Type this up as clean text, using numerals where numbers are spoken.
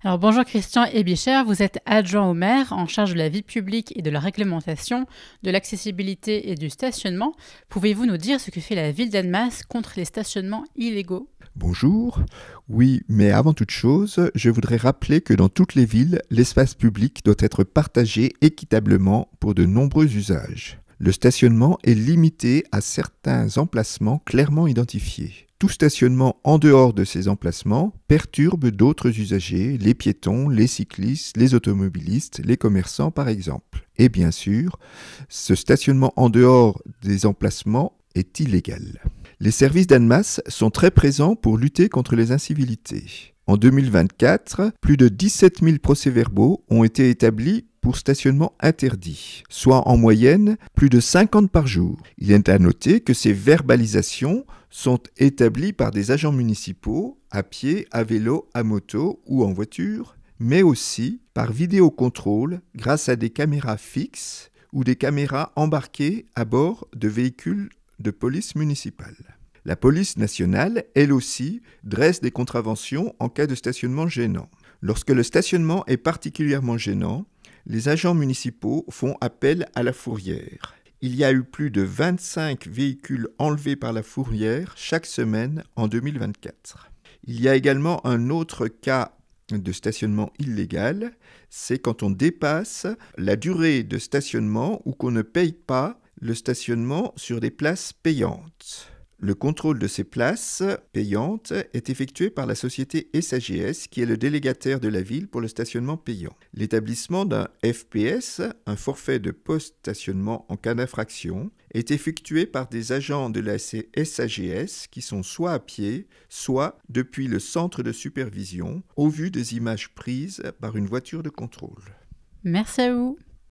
Alors bonjour Christian Ebicher, vous êtes adjoint au maire en charge de la vie publique et de la réglementation, de l'accessibilité et du stationnement. Pouvez-vous nous dire ce que fait la ville d'Annemasse contre les stationnements illégaux ? Bonjour. Oui, mais avant toute chose, je voudrais rappeler que dans toutes les villes, l'espace public doit être partagé équitablement pour de nombreux usages. Le stationnement est limité à certains emplacements clairement identifiés. Tout stationnement en dehors de ces emplacements perturbe d'autres usagers, les piétons, les cyclistes, les automobilistes, les commerçants par exemple. Et bien sûr, ce stationnement en dehors des emplacements est illégal. Les services d'Annemasse sont très présents pour lutter contre les incivilités. En 2024, plus de 17 000 procès-verbaux ont été établis pour stationnement interdit, soit en moyenne plus de 50 par jour. Il est à noter que ces verbalisations sont établies par des agents municipaux, à pied, à vélo, à moto ou en voiture, mais aussi par vidéocontrôle grâce à des caméras fixes ou des caméras embarquées à bord de véhicules de police municipale. La police nationale, elle aussi, dresse des contraventions en cas de stationnement gênant. Lorsque le stationnement est particulièrement gênant, les agents municipaux font appel à la fourrière. Il y a eu plus de 25 véhicules enlevés par la fourrière chaque semaine en 2024. Il y a également un autre cas de stationnement illégal, c'est quand on dépasse la durée de stationnement ou qu'on ne paye pas le stationnement sur des places payantes. Le contrôle de ces places payantes est effectué par la société SAGS, qui est le délégataire de la ville pour le stationnement payant. L'établissement d'un FPS, un forfait de post-stationnement en cas d'infraction, est effectué par des agents de la SAGS qui sont soit à pied, soit depuis le centre de supervision, au vu des images prises par une voiture de contrôle. Merci à vous.